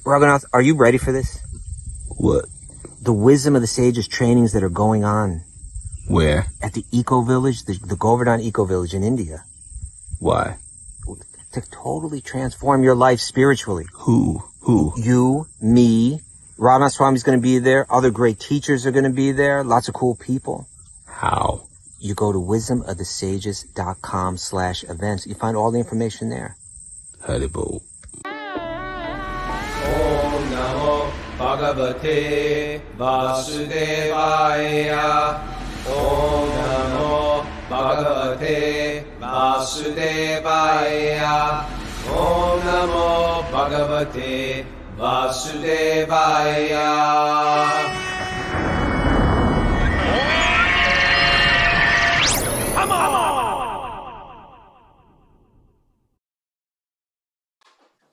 Raghunath, are you ready for this? What? The wisdom of the sages trainings that are going on. Where? At the Eco Village, the Govardhan Eco Village in India. Why? To totally transform your life spiritually. Who? You, me, Raghunath Swami's going to be there. Other great teachers are going to be there. Lots of cool people. How? You go to wisdomofthesages.com/events. You find all the information there. Haribo. Om Namo Bhagavate Vasudevaya. Om Namo Bhagavate Vasudevaya. Om Namo Bhagavate Vasudevaya.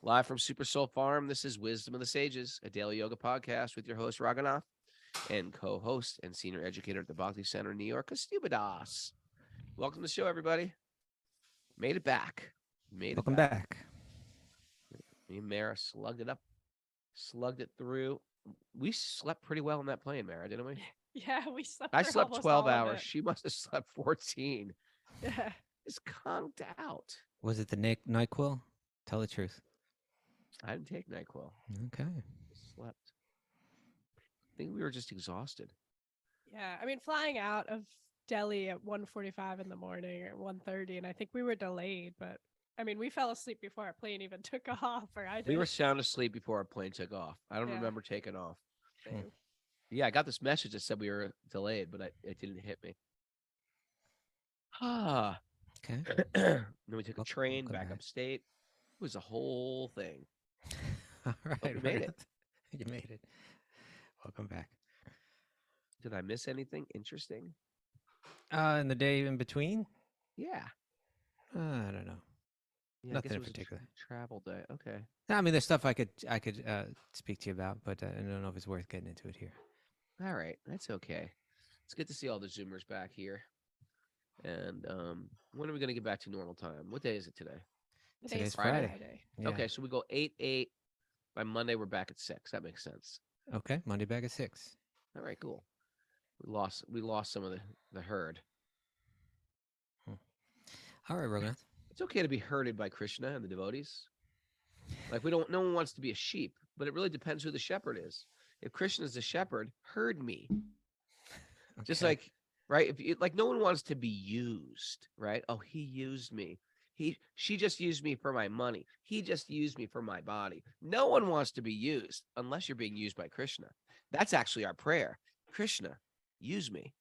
Live from Super Soul Farm, this is Wisdom of the Sages, a daily yoga podcast with your host, Raghunath, and co-host and senior educator at the Bhakti Center in New York, Stuba Das. Welcome to the show, everybody. Made it back. Welcome back. Me and Mara slugged it through. We slept pretty well on that plane, Mara, didn't we? Yeah, we slept. I slept 12 hours. It. She must have slept 14. Yeah. It's conked out. Was it the NyQuil? Tell the truth. I didn't take NyQuil. Okay. Slept. I think we were just exhausted. Yeah, I mean, flying out of Delhi at 1:45 in the morning or 1:30, and I think we were delayed, but I mean, we fell asleep before our plane even took off, or I did. We were sound asleep before our plane took off. I don't remember taking off. Yeah, I got this message that said we were delayed, but it didn't hit me. Ah. Okay. Then we took a train back back. upstate. It was a whole thing. All right. You made it. You made it. Welcome back. Did I miss anything interesting? In the day in between? Yeah. I don't know. Yeah, Nothing I guess it in was particular. A travel day. Okay. I mean, there's stuff I could speak to you about, but I don't know if it's worth getting into it here. All right. That's okay. It's good to see all the Zoomers back here. And when are we going to get back to normal time? What day is it today? Today's Friday. Friday. Yeah. Okay, so we go 8/8. By Monday, we're back at 6. That makes sense. Okay, Monday back at 6. All right, cool. We lost some of the herd. All right, Raghunath. It's okay to be herded by Krishna and the devotees. Like no one wants to be a sheep, but it really depends who the shepherd is. If Krishna is the shepherd, herd me. Okay. Just like, right? If you, like, no one wants to be used, right? Oh, he used me. She just used me for my money. He just used me for my body. No one wants to be used unless you're being used by Krishna. That's actually our prayer. Krishna, use me.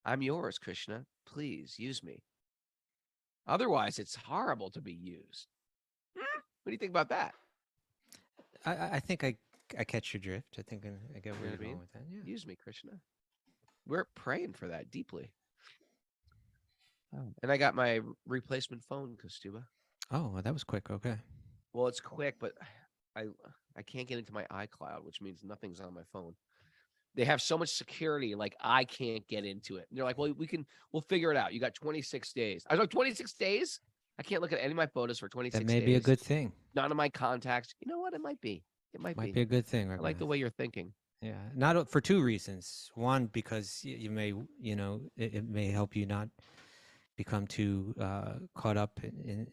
I'm yours, Krishna. Please use me. Otherwise, it's horrible to be used. What do you think about that? I think I catch your drift. I think I get where you're going with that. Yeah. Use me, Krishna. We're praying for that deeply. Oh. And I got my replacement phone, Kostuba. Oh, well, that was quick. Okay. Well, it's quick, but I can't get into my iCloud, which means nothing's on my phone. They have so much security, like I can't get into it. And they're like, well, we'll figure it out. You got 26 days. I was like, 26 days? I can't look at any of my photos for 26 days. That may be a good thing. None of my contacts. You know what? It might be. It might be a good thing. I like the way you're thinking. Yeah, not for two reasons. One, because you may, it may help you not become too caught up in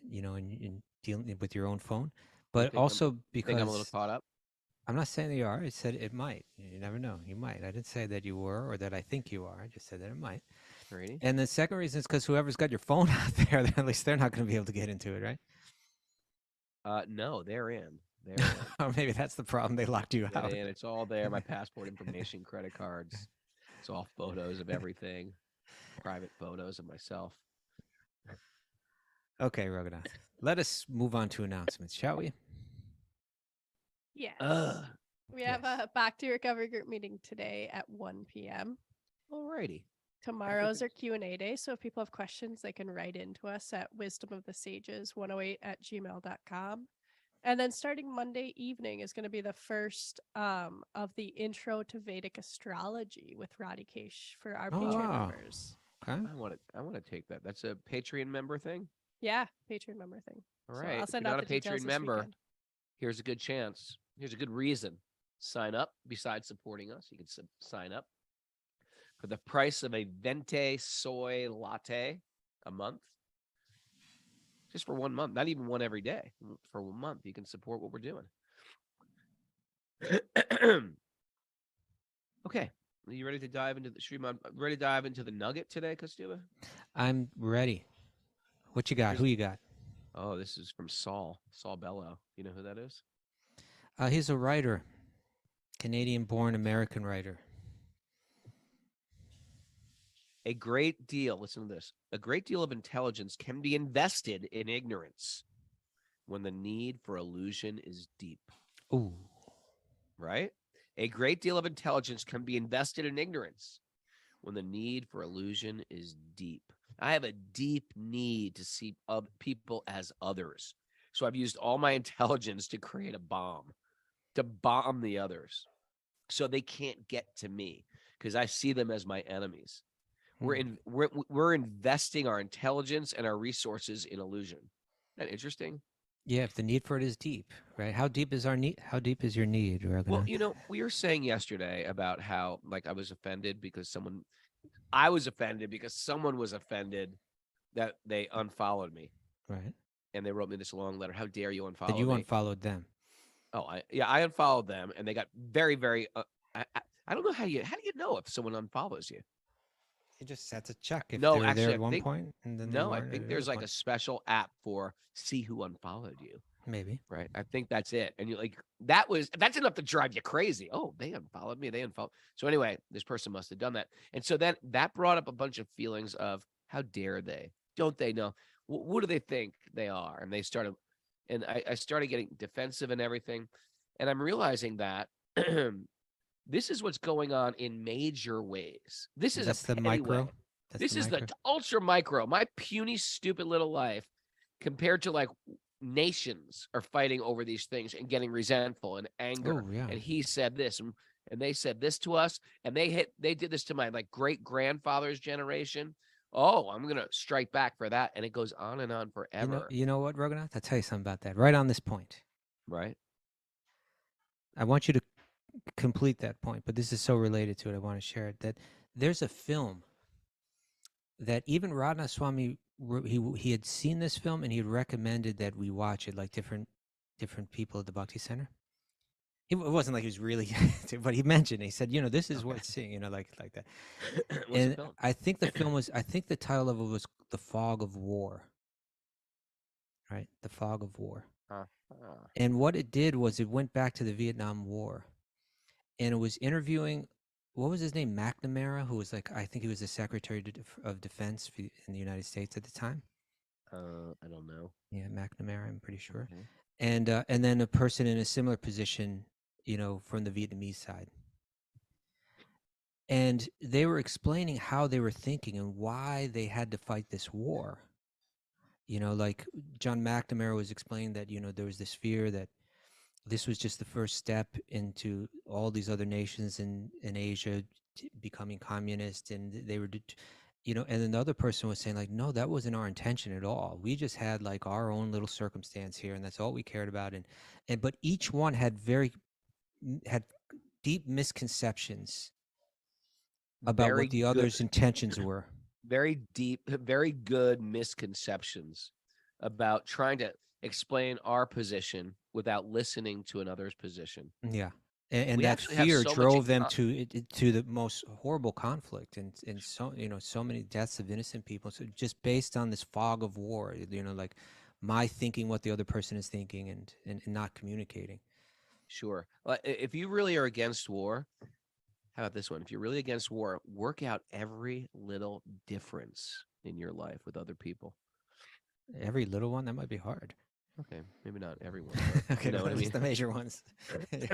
dealing with your own phone, but also because think I'm a little caught up. I'm not saying that you are. I said it might. You never know. You might. I didn't say that you were or that I think you are. I just said that it might. Really? And the second reason is because whoever's got your phone out there, at least they're not going to be able to get into it, right? No, they're in. Or maybe that's the problem. They locked you out. And it's all there. My passport information, credit cards. It's all photos of everything. Private photos of myself. Okay, Raghunath. Let us move on to announcements, shall we? Yes. Ugh. We have a Back to Recovery group meeting today at 1 p.m. Alrighty. Tomorrow's our Q&A day, so if people have questions, they can write into us at wisdomofthesages108@gmail.com. And then starting Monday evening is going to be the first of the Intro to Vedic Astrology with Radhikesh for our Patreon members. Okay. I want to take that. That's a Patreon member thing? Yeah, Patreon member thing. All So right. I'll If send you're out not the a details Patreon this member, weekend. here's a good chance. Here's a good reason. Sign up. Besides supporting us, you can sign up for the price of a venti soy latte a month. Just for 1 month, not even one every day. For 1 month, you can support what we're doing. Okay. Are you ready to dive into the stream? Ready to dive into the nugget today, Kostuba? I'm ready. What you got? Here's- Who you got? Oh, this is from Saul Bellow. You know who that is? He's a writer, Canadian-born American writer. A great deal, listen to this, a great deal of intelligence can be invested in ignorance when the need for illusion is deep. Ooh. Right? A great deal of intelligence can be invested in ignorance when the need for illusion is deep. I have a deep need to see people as others. So I've used all my intelligence to create a bomb, to bomb the others so they can't get to me because I see them as my enemies. We're investing our intelligence and our resources in illusion. Isn't that interesting? Yeah, if the need for it is deep, right? How deep is our need? How deep is your need? Well, you know, we were saying yesterday about how, like, I was offended because someone was offended that they unfollowed me. Right. And they wrote me this long letter. How dare you unfollow That you me? unfollowed them. Oh, I unfollowed them, and they got very, very. I don't know how do you know if someone unfollows you? You just had to check if No, they were there actually, at one point, and then they no, I weren't think at there's another like a point. special app for see who unfollowed you. Maybe. Right. I think that's it. And you're like, that's enough to drive you crazy. Oh, they unfollowed me. They unfollowed. So anyway, this person must have done that. And so then that brought up a bunch of feelings of how dare they? Don't they know? What do they think they are? And they started, and I started getting defensive and everything. And I'm realizing that this is what's going on in major ways. This is That's a the petty micro. way. That's This is micro. the ultra micro, my puny, stupid little life compared to like nations are fighting over these things and getting resentful and anger. Oh, yeah. And he said this, and they said this to us, and they did this to my like great grandfather's generation. Oh, I'm gonna strike back for that, and it goes on and on forever. You know what, Raghunath? I'll tell you something about that. Right on this point. Right. I want you to complete that point, but this is so related to it. I want to share it. That there's a film that even Radha Swami, he had seen this film and he had recommended that we watch it, like different people at the Bhakti Center. It wasn't like he was really, but he mentioned, he said, this is worth seeing, like that. What's the And film? I think the film was, I think the title of it was The Fog of War. Right? The Fog of War. And what it did was it went back to the Vietnam War. And it was interviewing, what was his name? McNamara, who was like, I think he was the Secretary of Defense in the United States at the time. I don't know. Yeah, McNamara, I'm pretty sure. Okay. And then a person in a similar position, from the Vietnamese side. And they were explaining how they were thinking and why they had to fight this war. Like John McNamara was explaining that, there was this fear that this was just the first step into all these other nations in Asia becoming communist, and they were, and then the other person was saying like, no, that wasn't our intention at all. We just had like our own little circumstance here, and that's all we cared about. But each one had deep misconceptions about what the other's intentions were. Very deep, very good misconceptions about trying to explain our position without listening to another's position. Yeah. And that fear drove them to the most horrible conflict and so so many deaths of innocent people. So just based on this fog of war, like my thinking what the other person is thinking and not communicating. Sure. If you really are against war, how about this one? If you're really against war, work out every little difference in your life with other people. Every little one? That might be hard. Okay, maybe not everyone. Okay, what I mean? The major ones.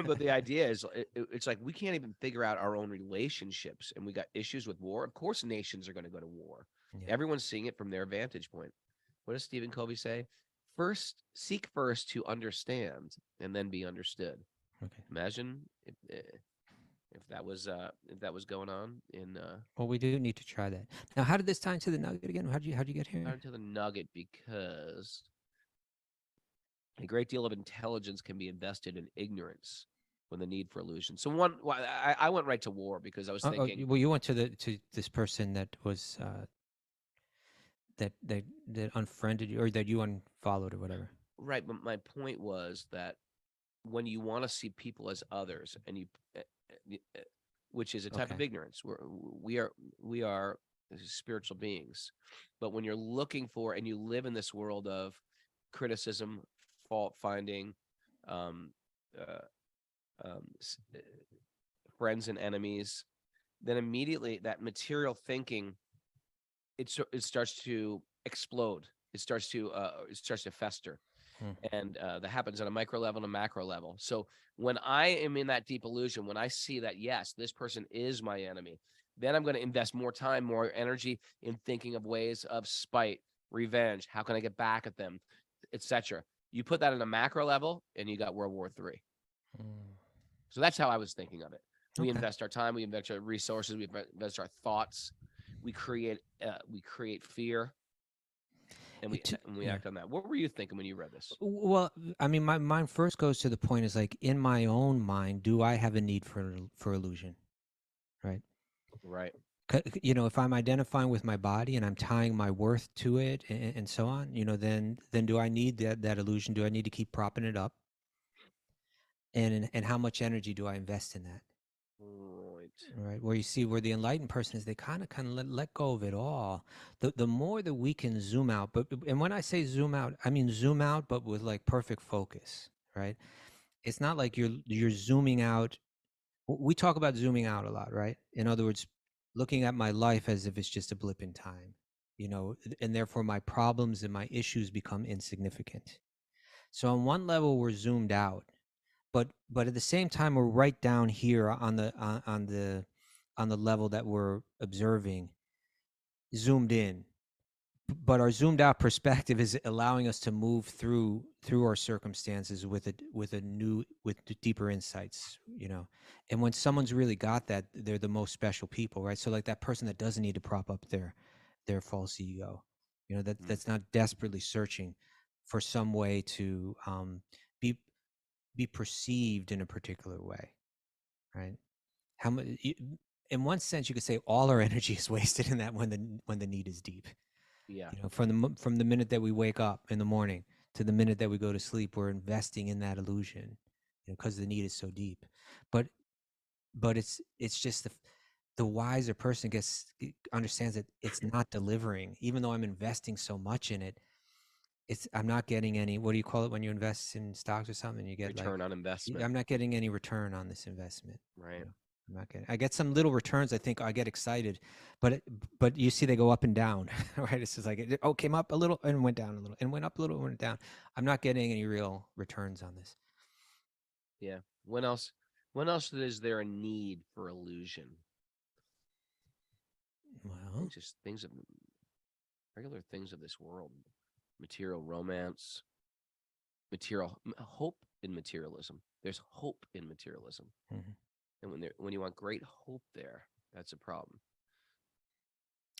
But the idea is, it's like we can't even figure out our own relationships, and we got issues with war. Of course, nations are going to go to war. Yeah. Everyone's seeing it from their vantage point. What does Stephen Covey say? Seek first to understand, and then be understood. Okay. Imagine if that was going on in. Well, we do need to try that. Now, how did this tie into the nugget again? How'd you get here? Tie into the nugget because A great deal of intelligence can be invested in ignorance when the need for illusion. So I went right to war because I was thinking, well, you went to this person that was that unfriended you, or that you unfollowed or whatever. right, but my point was that when you want to see people as others, and which is a type of Okay. ignorance, we are spiritual beings, but when you're looking for and you live in this world of criticism, fault finding, um, uh, friends and enemies, then immediately that material thinking it starts to explode. It starts to fester, Hmm. and that happens on a micro level and a macro level. So when I am in that deep illusion, when I see that yes, this person is my enemy, then I'm going to invest more time, more energy in thinking of ways of spite, revenge. How can I get back at them, etc. You put that in a macro level, and you got World War III. Mm. So that's how I was thinking of it. We Okay. invest our time, we invest our resources, we invest our thoughts, we create fear, and we Yeah. act on that. What were you thinking when you read this? Well, I mean, my mind first goes to the point is like, in my own mind, do I have a need for illusion, right? Right. You know, if I'm identifying with my body and I'm tying my worth to it, and so on, you know, then do I need that illusion? Do I need to keep propping it up? And how much energy do I invest in that? Right. Right, where you see where the enlightened person is, they kind of let go of it all. The more that we can zoom out, and when I say zoom out, I mean zoom out, but with like perfect focus, right? It's not like you're zooming out. We talk about zooming out a lot, right? In other words, looking at my life as if it's just a blip in time, you know, and therefore my problems and my issues become insignificant. So on one level, we're zoomed out, but at the same time, we're right down here on the level that we're observing, zoomed in. But our zoomed out perspective is allowing us to move through our circumstances with deeper insights, you know. And when someone's really got that, they're the most special people, right? So like that person that doesn't need to prop up their false ego, you know, that's not desperately searching for some way to be perceived in a particular way, right? How much? In one sense, you could say all our energy is wasted in that when the need is deep. Yeah. You know, from the minute that we wake up in the morning to the minute that we go to sleep, we're investing in that illusion, you know, because the need is so deep. But it's just the wiser person understands that it's not delivering, even though I'm investing so much in it. I'm not getting any, what do you call it when you invest in stocks or something? You get like, Return on investment. I'm not getting any return on this investment. Right. You know, I'm not getting, I get some little returns. I think I get excited, but you see they go up and down, right? It's just like, came up a little and went down a little and went up a little and went down. I'm not getting any real returns on this. Yeah. When else is there a need for illusion? Well, Things of regular things of this world. Material romance, hope in materialism. There's hope in materialism. mhm. And when you want great hope there, that's a problem.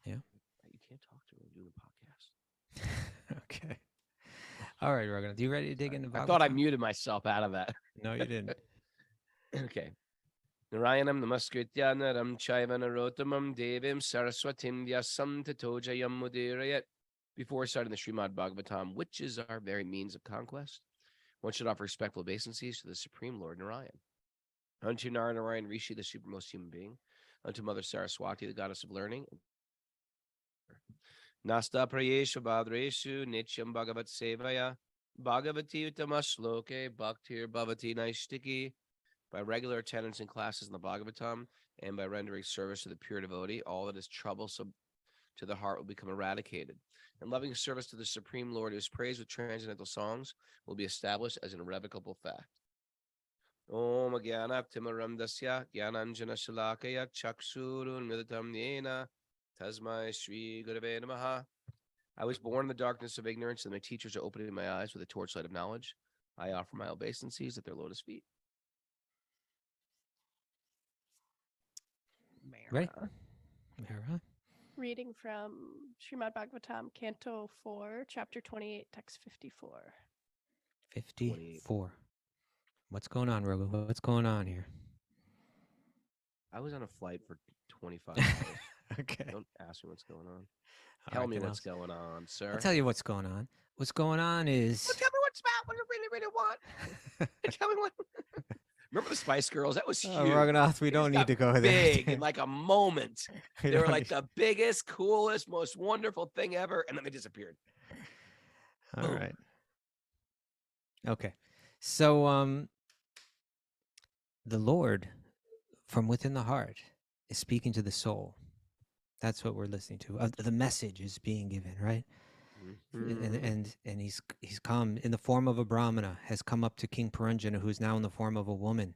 Yeah. You can't talk to her doing a podcast. Okay. All right, Raghunath, you ready to dig into I thought I Bhagavatam? muted myself out of that. No, you didn't. Okay. Narayanam namaskritya naram chaiva narotamam devim saraswatim vyasam tato jayam mudirayat. Before starting the Srimad Bhagavatam, which is our very means of conquest, one should offer respectful obeisances to the Supreme Lord Narayan. Unto Narayan Rishi, the supermost human being, unto Mother Saraswati, the goddess of learning. Nasta prayeshu badreshu nityam bhagavat sevaya bhagavati utamashloke bhaktir bhavati naishtiki. By regular attendance in classes in the Bhagavatam and by rendering service to the pure devotee, all that is troublesome to the heart will become eradicated. And loving service to the Supreme Lord, whose praise with transcendental songs will be established as an irrevocable fact. Om Jnanaptimarandasya Jnananjana Shalakaya Chaksurun Midatam Yena Tasmai Shri Gurave Namaha. I was born in the darkness of ignorance, and my teachers are opening my eyes with the torchlight of knowledge. I offer my obeisances at their lotus feet. Ready? Mara? Reading from Srimad Bhagavatam, Canto 4, Chapter 28, Text 54. 54. What's going on, Rogo? What's going on here? I was on a flight for 25 hours. Okay. Don't ask me what's going on. All Tell right, me then what's going on, sir. I'll tell you what's going on. What's going on is Well, tell me what's about what I really, really want. Tell me what. Remember the Spice Girls? That was huge. Raghunath, we They just don't need got to go there. big in like a moment. We They were don't like need- the biggest, coolest, most wonderful thing ever, and then they disappeared. All Boom. right. Okay. So the Lord from within the heart is speaking to the soul. That's what we're listening to. The message is being given, right? Mhm. And he's come in the form of a brahmana, has come up to King Puranjana, who is now in the form of a woman,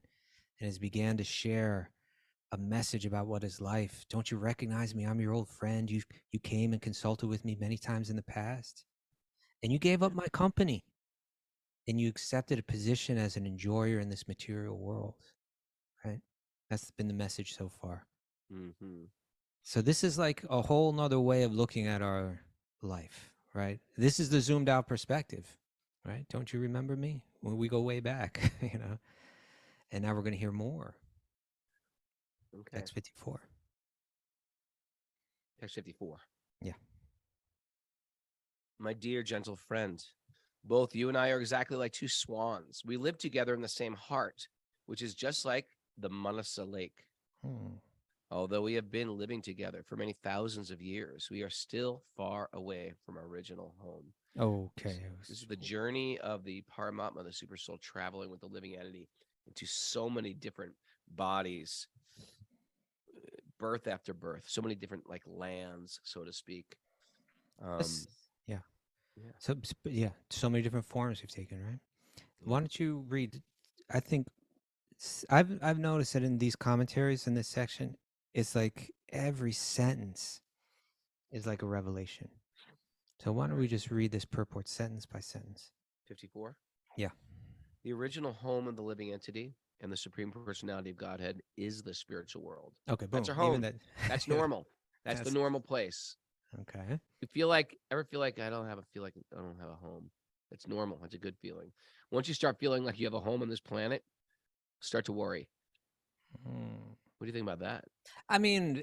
and has began to share a message about what is life. Don't you recognize me? I'm your old friend. You came and consulted with me many times in the past, and you gave up my company, and you accepted a position as an enjoyer in this material world, right? That's been the message so far. Mhm. So this is like a whole nother way of looking at our life, right? This is the zoomed out perspective, right? Don't you remember me when we go way back, you know? And now we're going to hear more. Okay. Text 54. Text 54. Yeah. My dear gentle friend, both you and I are exactly like two swans. We live together in the same heart, which is just like the Manasa Lake. Hmm. Although we have been living together for many thousands of years, we are still far away from our original home. Okay. This is the journey of the Paramatma, the super soul, traveling with the living entity into so many different bodies, birth after birth, so many different like lands, so to speak. Yeah. Yeah. So so many different forms we've taken, right? Why don't you read? I think I've noticed that in these commentaries in this section, it's like every sentence is like a revelation. So why don't we just read this purport sentence by sentence? 54. Yeah. The original home of the living entity and the supreme personality of Godhead is the spiritual world. Okay. Boom. That's our Even home. that. That's normal. That's the normal place. Okay. You ever feel like I don't have a home? That's normal. That's a good feeling. Once you start feeling like you have a home on this planet, start to worry. What do you think about that? I mean,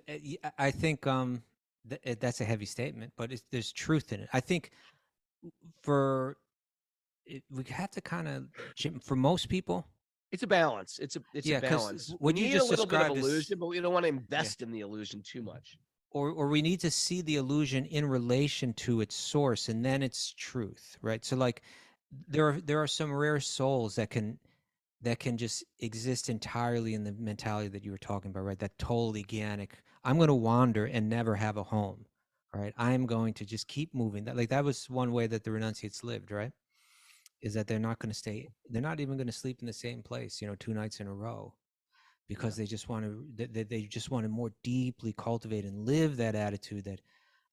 I think that's a heavy statement, but there's truth in it. I think we have to kind of, for most people, It's a balance. It's a balance. We what you need a just little bit of described is, illusion, but we don't want to invest in the illusion too much. or we need to see the illusion in relation to its source, and then it's truth, right? So like there are some rare souls that can just exist entirely in the mentality that you were talking about, right? That totally organic. I'm going to wander and never have a home, right? I'm going to just keep moving. That was one way that the renunciates lived, right? Is that they're not going to stay. They're not even going to sleep in the same place, 2 nights in a row, because they just want to. They just want to more deeply cultivate and live that attitude that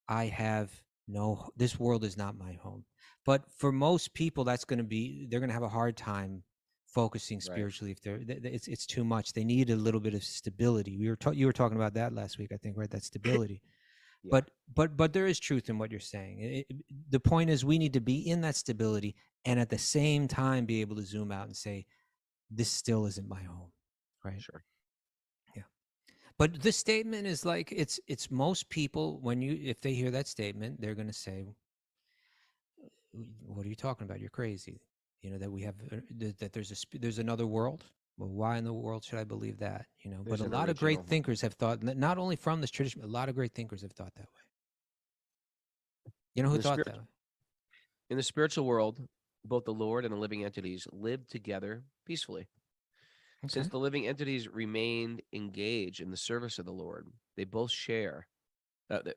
I have no. This world is not my home. But for most people, they're going to have a hard time focusing spiritually if it's too much. They need a little bit of stability. You were talking about that last week, I think, right? That stability. Yeah. But there is truth in what you're saying. The point is we need to be in that stability and at the same time be able to zoom out and say, this still isn't my home, right? Sure. Yeah. But this statement is like it's most people, if they hear that statement, they're going to say, what are you talking about? You're crazy. That we have that there's another world. Well, why in the world should I believe that? But There's a an lot of great original. thinkers have thought, not only from this tradition, but a lot of great thinkers have thought that way. You know who thought that way? In the spiritual world, both the Lord and the living entities live together peacefully. Okay. Since the living entities remained engaged in the service of the Lord, they both share the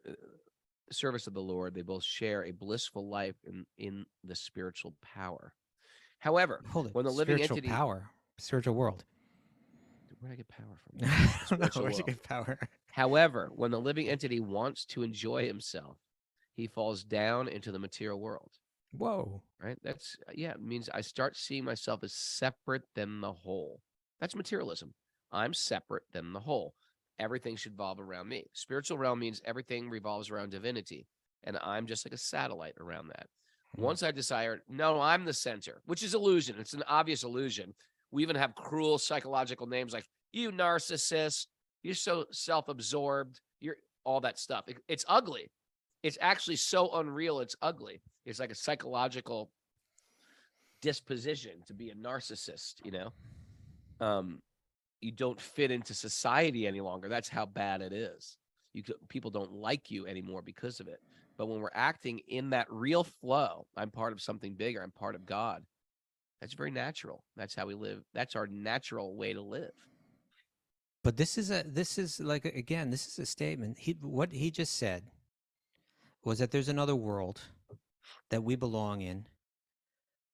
service of the Lord. They both share a blissful life in the spiritual power. However, Hold it. when the living Spiritual entity, power, spiritual world. where did I get power from? I The don't know. spiritual Where'd you world. get power? However, when the living entity wants to enjoy himself, he falls down into the material world. Whoa. Right? It means I start seeing myself as separate than the whole. That's materialism. I'm separate than the whole. Everything should revolve around me. Spiritual realm means everything revolves around divinity, and I'm just like a satellite around that. Once I decide, no, I'm the center, which is illusion. It's an obvious illusion. We even have cruel psychological names like you narcissist, you're so self-absorbed, you're all that stuff. It's ugly. It's actually so unreal. It's ugly. It's like a psychological disposition to be a narcissist, you know? You don't fit into society any longer. That's how bad it is. People don't like you anymore because of it. But when we're acting in that real flow, I'm part of something bigger. I'm part of God. That's very natural. That's how we live. That's our natural way to live. But this is like, again, this is a statement. What he just said was that there's another world that we belong in,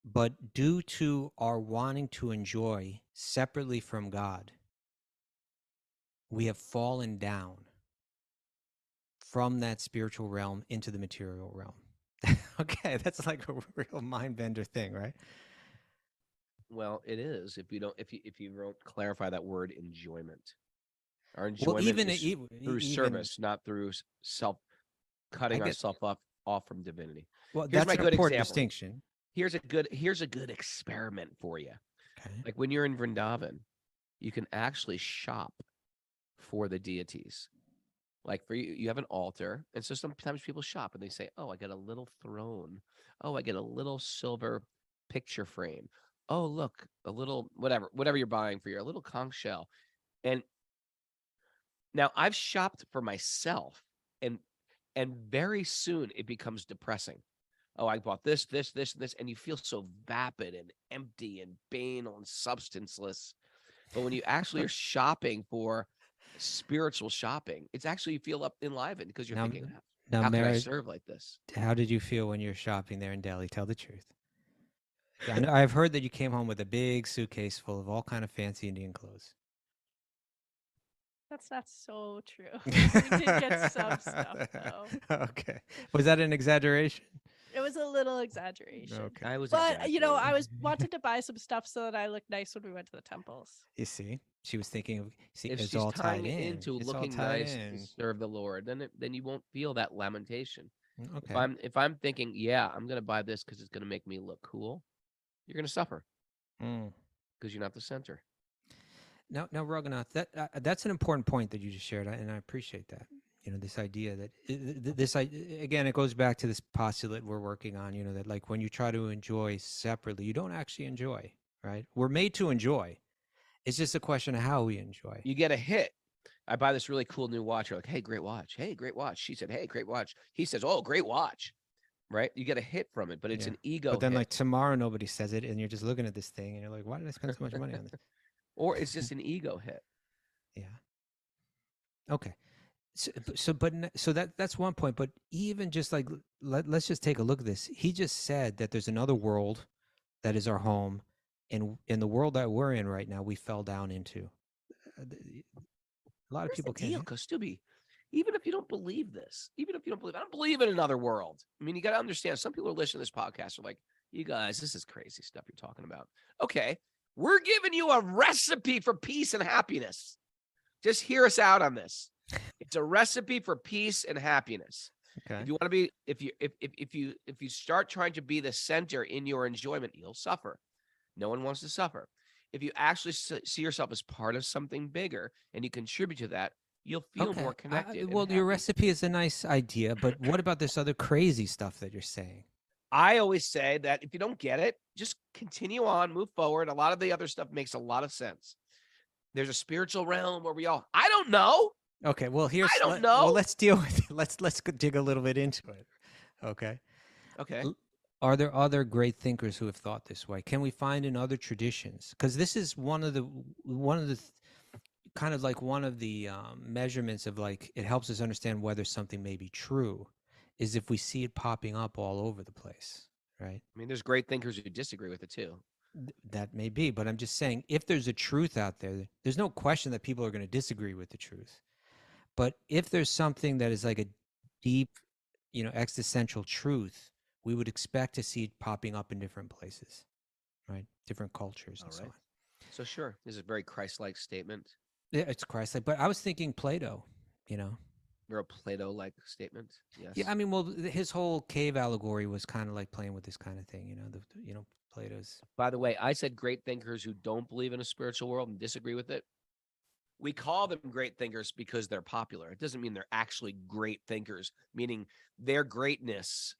but due to our wanting to enjoy separately from God, we have fallen down from that spiritual realm into the material realm. Okay, that's like a real mind bender thing, right? Well, it is if you don't clarify that word enjoyment. Our Well, enjoyment even is through service, not through cutting ourselves off from divinity. Well, Here's that's my an good important example. distinction. Here's a good experiment for you. Okay. Like when you're in Vrindavan, you can actually shop for the deities. Like for you, you have an altar, and so sometimes people shop and they say, "Oh, I get a little throne. Oh, I get a little silver picture frame. Oh, look, a little whatever you're buying for your little conch shell." And now I've shopped for myself, and very soon it becomes depressing. Oh, I bought this, this, this, and this, and you feel so vapid and empty and banal and substanceless. But when you actually are shopping for spiritual shopping, it's actually you feel up enlivened because you're thinking, now, how can I Mary, serve like this? how did you feel when you're shopping there in Delhi? Tell the truth. I know, I've heard that you came home with a big suitcase full of all kind of fancy Indian clothes. That's not so true. We did get some stuff though. Okay. Was that an exaggeration? It was a little exaggeration. Okay. I was But I exaggerating. wanted to buy some stuff so that I looked nice when we went to the temples. You see, she was thinking of. See, If it's she's all tying tied it in. into It's all looking tied nice to in. serve the Lord, then you won't feel that lamentation. Okay. If I'm thinking, yeah, I'm gonna buy this because it's gonna make me look cool, you're gonna suffer because you're not the center. Now, Raghunath, that's an important point that you just shared, and I appreciate that. You know, this idea that again, it goes back to this postulate we're working on. You know, that like when you try to enjoy separately, you don't actually enjoy, right? We're made to enjoy. It's just a question of how we enjoy. You get a hit. I buy this really cool new watch. You're like, hey, great watch. Hey, great watch. She said, hey, great watch. He says, oh, great watch. Right? You get a hit from it, but it's an ego But then, hit. like tomorrow, nobody says it, and you're just looking at this thing, and you're like, why did I spend so much money on this? Or it's just an ego hit. Yeah. Okay. So that's one point. But even just like let's just take a look at this. He just said that there's another world that is our home, and in the world that we're in right now, we fell down into. A lot of people can't. Kostubi, even if you don't believe this, I don't believe in another world. I mean, you got to understand. Some people are listening to this podcast are like, you guys, this is crazy stuff you're talking about. Okay, we're giving you a recipe for peace and happiness. Just hear us out on this. It's a recipe for peace and happiness. Okay. If you want to be, if you start trying to be the center in your enjoyment, you'll suffer. No one wants to suffer. If you actually see yourself as part of something bigger and you contribute to that, you'll feel more connected. Well, your recipe is a nice idea, but what about this other crazy stuff that you're saying? I always say that if you don't get it, just continue on, move forward. A lot of the other stuff makes a lot of sense. There's a spiritual realm where I don't know. Okay, well, I don't know. Well, let's deal with it. Let's dig a little bit into it. Okay. Okay. Are there other great thinkers who have thought this way? Can we find in other traditions? Because this is one of the kind of like one of the measurements of like it helps us understand whether something may be true, is if we see it popping up all over the place, right? I mean, there's great thinkers who disagree with it too. That may be, but I'm just saying, if there's a truth out there, there's no question that people are going to disagree with the truth. But if there's something that is like a deep, existential truth, we would expect to see it popping up in different places, right? Different cultures and so on. So sure, this is a very Christ-like statement. Yeah, it's Christ-like. But I was thinking Plato, Or a Plato-like statement. Yes. Yeah, I mean, well, his whole cave allegory was kind of like playing with this kind of thing, Plato's. By the way, I said great thinkers who don't believe in a spiritual world and disagree with it. We call them great thinkers because they're popular. It doesn't mean they're actually great thinkers, meaning their greatness,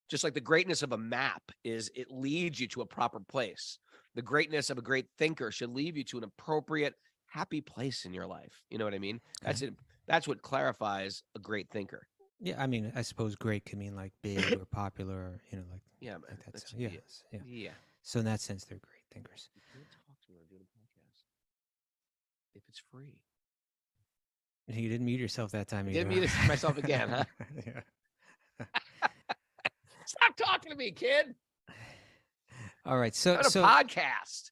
just like the greatness of a map is it leads you to a proper place. The greatness of a great thinker should lead you to an appropriate, happy place in your life. You know what I mean? That's Okay. it. That's what clarifies a great thinker. Yeah, I mean, I suppose great can mean like big or popular, or like Yeah, man. like that. That's, So, yeah, yeah. Yeah. So in that sense, they're great thinkers. You can't talk to me when I'm doing a podcast if it's free. You didn't mute yourself that time either. Didn't mute myself again, huh? Yeah. Stop talking to me, kid. All right. I'm on a podcast.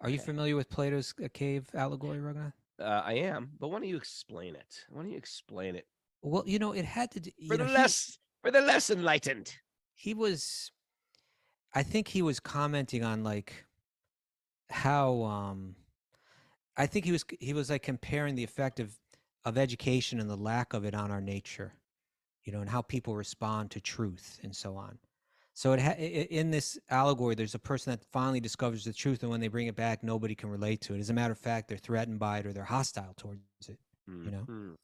Are you Okay. familiar with Plato's cave allegory, Raghunath? I am, but why don't you explain it? Why don't you explain it Well, it had to do. for the less enlightened? He was, I think he was commenting on like how I think he was like comparing the effect of education and the lack of it on our nature, and how people respond to truth and so on. So in this allegory, there's a person that finally discovers the truth, and when they bring it back, nobody can relate to it. As a matter of fact, they're threatened by it or they're hostile towards it. Mhm.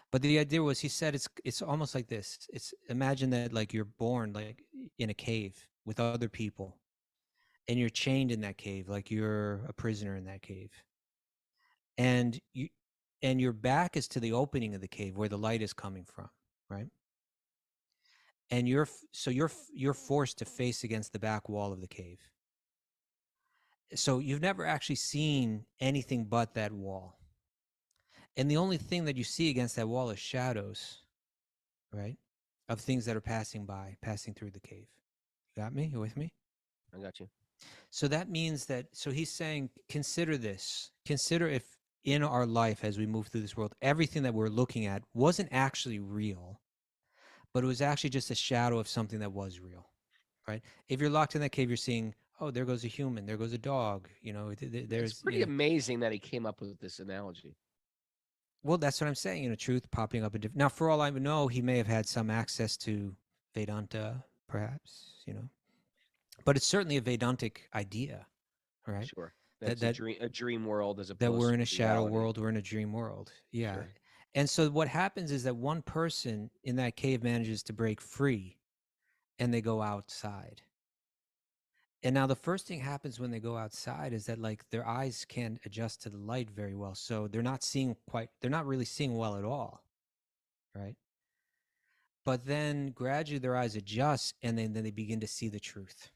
But the idea was, he said, it's almost like this. It's, imagine that like you're born like in a cave with other people, and you're chained in that cave, like you're a prisoner in that cave, and your back is to the opening of the cave where the light is coming from, right? And you're forced to face against the back wall of the cave. So you've never actually seen anything but that wall. And the only thing that you see against that wall is shadows, right? Of things that are passing through the cave. You got me? You with me? I got you. So that means that, so he's saying, consider this. Consider if in our life as we move through this world, everything that we're looking at wasn't actually real, but it was actually just a shadow of something that was real, right? If you're locked in that cave, you're seeing, oh, there goes a human, there goes a dog. There's It's pretty amazing that he came up with this analogy. Well, that's what I'm saying. Truth popping up. Now, for all I know, he may have had some access to Vedanta, perhaps. But it's certainly a Vedantic idea, right? Sure. That's a dream world as opposed that we're in to a shadow reality. world, we're in a dream world. Yeah. Sure. And so what happens is that one person in that cave manages to break free, and they go outside. And now the first thing happens when they go outside is that like their eyes can't adjust to the light very well. So they're not really seeing well at all. Right. But then gradually their eyes adjust, and then they begin to see the truth.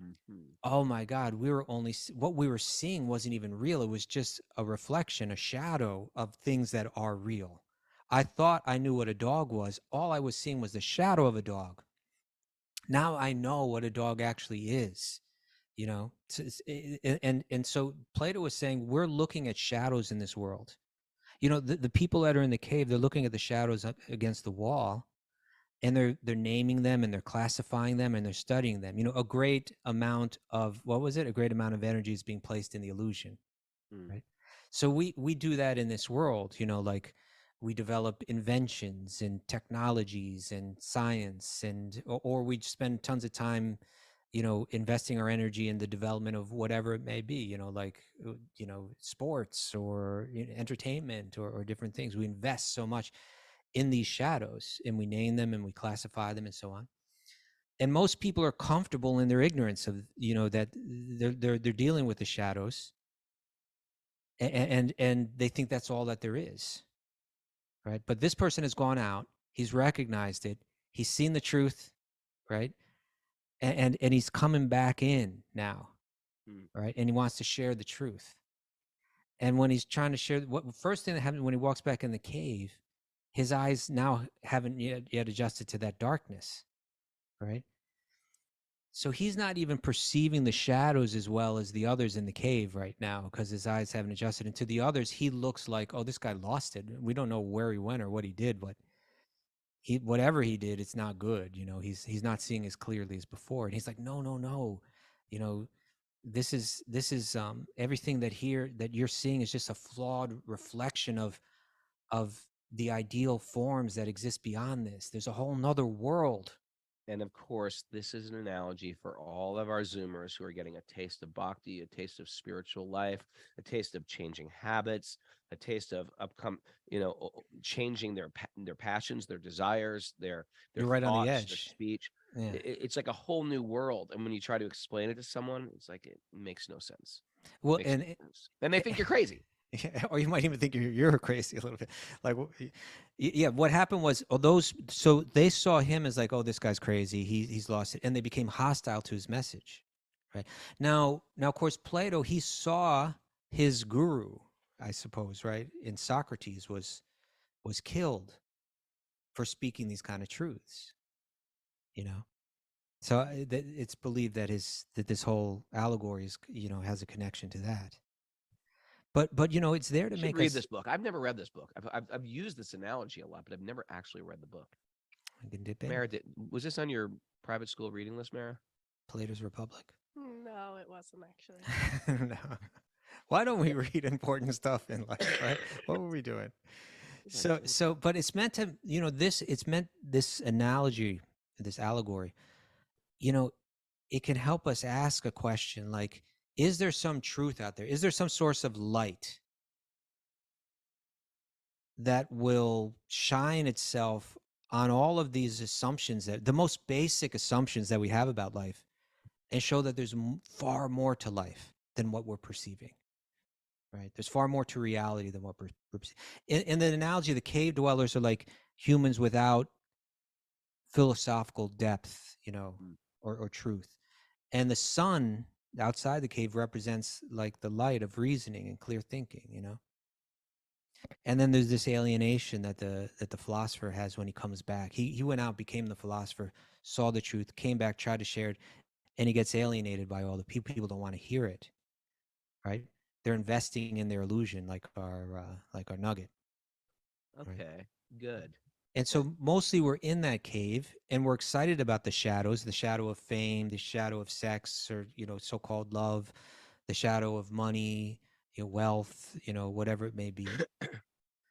Mm-hmm. Oh my God, what we were seeing wasn't even real. It was just a reflection, a shadow of things that are real. I thought I knew what a dog was. All I was seeing was the shadow of a dog. Now I know what a dog actually is, and so Plato was saying we're looking at shadows in this world. The people that are in the cave, they're looking at the shadows against the wall, and they're naming them, and they're classifying them, and they're studying them. A great amount of energy is being placed in the illusion, right? So we do that in this world, like we develop inventions and technologies and science, or we spend tons of time, investing our energy in the development of whatever it may be, sports or entertainment or different things. We invest so much in these shadows, and we name them and we classify them and so on. And most people are comfortable in their ignorance of, that they're dealing with the shadows, and they think that's all that there is, right? But this person has gone out, he's recognized it, he's seen the truth, right? And he's coming back in now, right? And he wants to share the truth. And when he's trying to share, what first thing that happens when he walks back in the cave, his eyes now haven't yet adjusted to that darkness, right? So he's not even perceiving the shadows as well as the others in the cave right now, because his eyes haven't adjusted. And to the others, he looks like, oh, this guy lost it. We don't know where he went or what he did, but whatever he did, it's not good. He's not seeing as clearly as before. And he's like, no. This is everything that you're seeing is just a flawed reflection of the ideal forms that exist beyond this. There's a whole nother world. And of course, this is an analogy for all of our Zoomers who are getting a taste of bhakti, a taste of spiritual life, a taste of changing habits, a taste of changing their passions, their desires, their You're right on the thoughts, their edge. speech. Yeah. It's like a whole new world. And when you try to explain it to someone, it's like it makes no sense. Well, Makes no and sense. And they think you're crazy. yeah, or you might even think you're crazy a little bit. Like, yeah, what happened was, so they saw him as like, oh, this guy's crazy. He's lost it, and they became hostile to his message. Right now, of course, Plato, he saw his guru, I suppose, right, in Socrates was killed for speaking these kind of truths. So it's believed that this whole allegory is, has a connection to that. But it's there to You should make read us this book. I've never read this book. I've used this analogy a lot, but I've never actually read the book. I can dip in. Mara, was this on your private school reading list, Mara? Plato's Republic. No, it wasn't actually. No. Why don't we read important stuff in life, right? What were we doing? So, but it's meant to, this analogy, this allegory, it can help us ask a question like, is there some truth out there? Is there some source of light that will shine itself on all of these assumptions, that the most basic assumptions that we have about life, and show that there's far more to life than what we're perceiving, right? There's far more to reality than what we're perceiving. In the analogy, the cave dwellers are like humans without philosophical depth, or truth. And the sun outside the cave represents like the light of reasoning and clear thinking, And then there's this alienation that the philosopher has when he comes back. He went out, became the philosopher, saw the truth, came back, tried to share it, and he gets alienated by all the people. People don't want to hear it, right? They're investing in their illusion, like our nugget. Okay, right? Good. And so mostly we're in that cave and we're excited about the shadows, the shadow of fame, the shadow of sex, or, so-called love, the shadow of money, wealth, whatever it may be.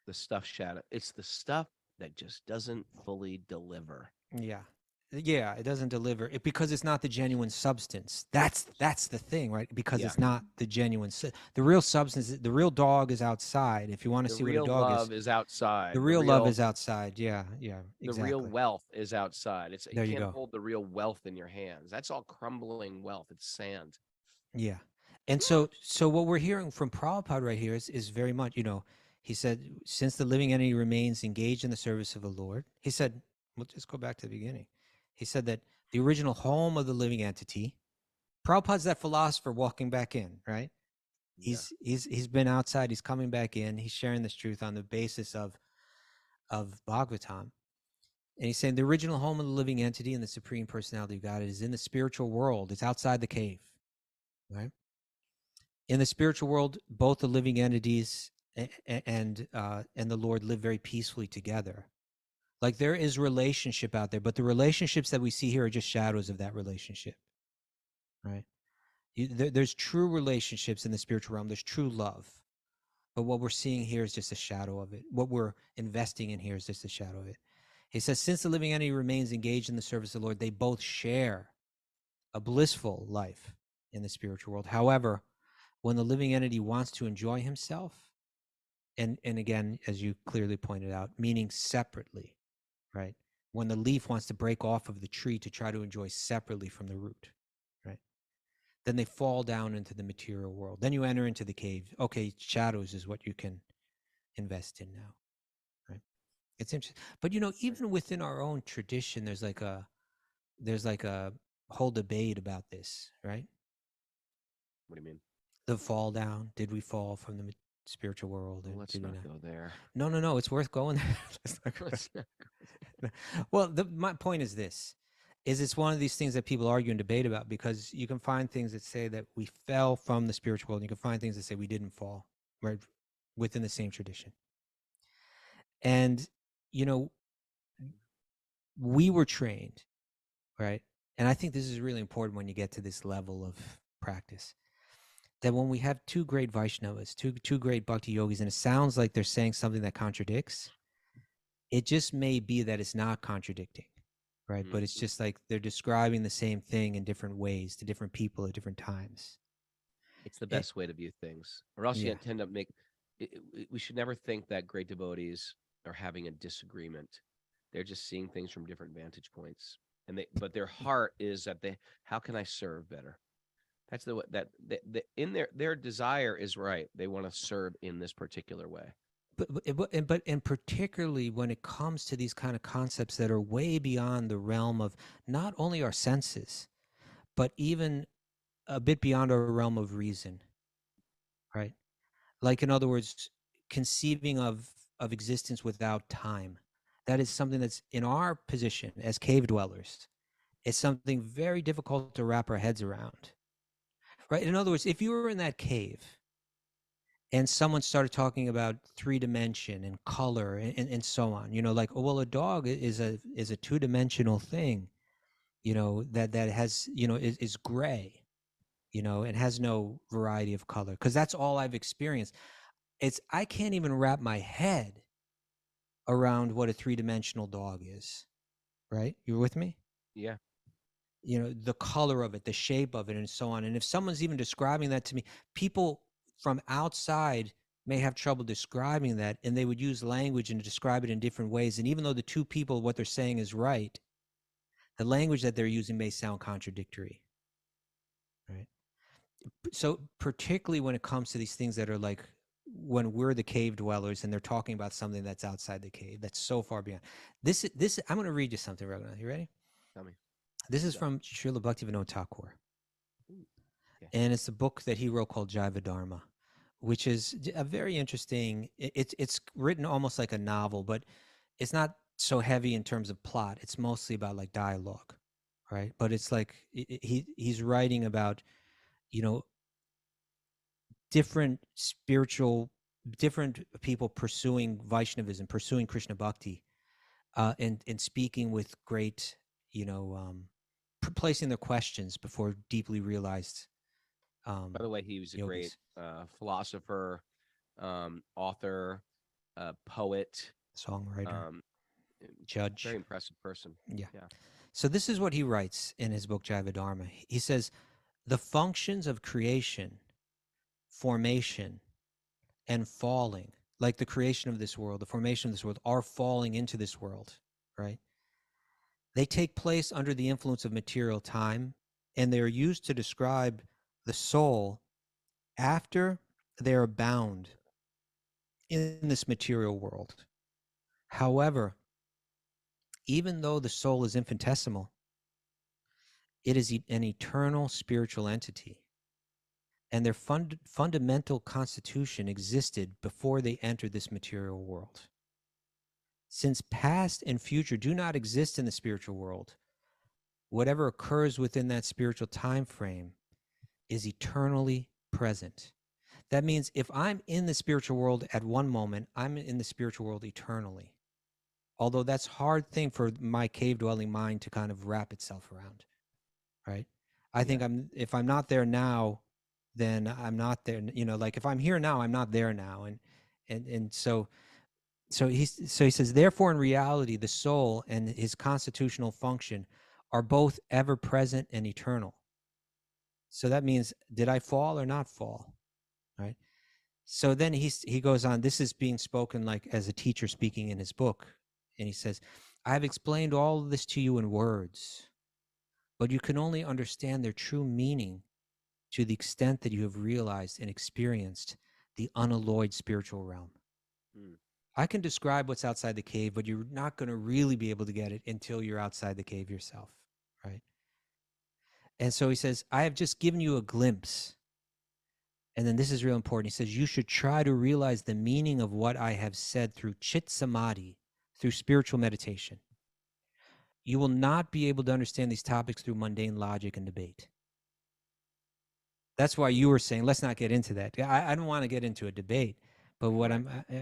The stuff shadow. It's the stuff that just doesn't fully deliver. Yeah, it doesn't deliver it because it's not the genuine substance. That's the thing, right? Because it's not the genuine. The real substance, the real dog is outside. If you want to see what a dog is, the real love is outside. The real love is outside. Yeah, exactly. The real wealth is outside. There you can't hold the real wealth in your hands. That's all crumbling wealth. It's sand. Yeah, and so what we're hearing from Prabhupada right here is very much, he said, since the living entity remains engaged in the service of the Lord, he said, we'll just go back to the beginning. He said that the original home of the living entity, Prabhupada's that philosopher walking back in, right? Yeah. He's been outside, he's coming back in, he's sharing this truth on the basis of Bhagavatam. And he's saying the original home of the living entity and the supreme personality of God is in the spiritual world. It's outside the cave, right? In the spiritual world, both the living entities and the Lord live very peacefully together. Like there is relationship out there, but the relationships that we see here are just shadows of that relationship, right? There's true relationships in the spiritual realm. There's true love. But what we're seeing here is just a shadow of it. What we're investing in here is just a shadow of it. He says, since the living entity remains engaged in the service of the Lord, they both share a blissful life in the spiritual world. However, when the living entity wants to enjoy himself, and again, as you clearly pointed out, meaning separately, right? When the leaf wants to break off of the tree to try to enjoy separately from the root, right? Then they fall down into the material world. Then you enter into the cave. Okay, shadows is what you can invest in now, right? It's interesting. But, even within our own tradition, there's like a whole debate about this, right? What do you mean? The fall down. Did we fall from the spiritual world? Well, let's not go there. No, it's worth going there. Well, my point is this, it's one of these things that people argue and debate about, because you can find things that say that we fell from the spiritual world, and you can find things that say we didn't fall, right, within the same tradition. And, we were trained, right? And I think this is really important when you get to this level of practice, that when we have two great Vaishnavas, two great bhakti yogis, and it sounds like they're saying something that contradicts, It just may be that it's not contradicting, right? But it's just like they're describing the same thing in different ways to different people at different times. It's the It- best way to view things, or else yeah. you tend to make. We should never think that great devotees are having a disagreement. They're just seeing things from different vantage points, but their heart is that how can I serve better? That's in their desire is right. They want to serve in this particular way. But particularly when it comes to these kind of concepts that are way beyond the realm of not only our senses, but even a bit beyond our realm of reason, right? Like, in other words, conceiving of existence without time. That is something that's in our position as cave dwellers. It's something very difficult to wrap our heads around, right? In other words, if you were in that cave and someone started talking about 3-dimension and color and so on, like, oh, well, a dog is a 2-dimensional thing, that has, is gray, and has no variety of color, because that's all I've experienced. I can't even wrap my head around what a 3-dimensional dog is, right? You're with me? Yeah. The color of it, the shape of it, and so on. And if someone's even describing that to me, people from outside may have trouble describing that, and they would use language and describe it in different ways. And even though the two people, what they're saying is right, the language that they're using may sound contradictory, right? So particularly when it comes to these things that are like, when we're the cave dwellers and they're talking about something that's outside the cave, that's so far beyond. This I'm going to read you something, Raghunath. You ready? Tell me. This is from Srila Bhaktivinoda Thakur. Okay. And it's a book that he wrote called Jaiva Dharma, which is a very interesting, it's written almost like a novel, but it's not so heavy in terms of plot. It's mostly about like dialogue, right? But it's like he's writing about, different people pursuing Vaishnavism, pursuing Krishna Bhakti, and speaking with great, placing their questions before deeply realized. By the way, he was a yogis. great philosopher, author, poet, Songwriter, judge. very impressive person. Yeah. Yeah. So this is what he writes in his book Jaiva Dharma. He says, the functions of creation, formation, and falling, like the creation of this world, the formation of this world, are falling into this world, right? They take place under the influence of material time, and they are used to describe the soul after they are bound in this material world. However, even though the soul is infinitesimal, it is an eternal spiritual entity, and their fundamental constitution existed before they entered this material world. Since past and future do not exist in the spiritual world, whatever occurs within that spiritual time frame is eternally present. That means if I'm in the spiritual world at one moment, I'm in the spiritual world eternally. Although that's a hard thing for my cave-dwelling mind to kind of wrap itself around, right? I think if I'm not there now, then I'm not there. Like if I'm here now, I'm not there now. And so he says, therefore, in reality, the soul and his constitutional function are both ever present and eternal. So that means, did I fall or not fall? Right. So then he goes on. This is being spoken like as a teacher speaking in his book. And he says, I have explained all of this to you in words, but you can only understand their true meaning to the extent that you have realized and experienced the unalloyed spiritual realm. I can describe what's outside the cave, but you're not going to really be able to get it until you're outside the cave yourself, right? And so he says, I have just given you a glimpse. And then this is real important. He says, you should try to realize the meaning of what I have said through cit-samadhi, through spiritual meditation. You will not be able to understand these topics through mundane logic and debate. That's why you were saying, let's not get into that. I don't want to get into a debate, but what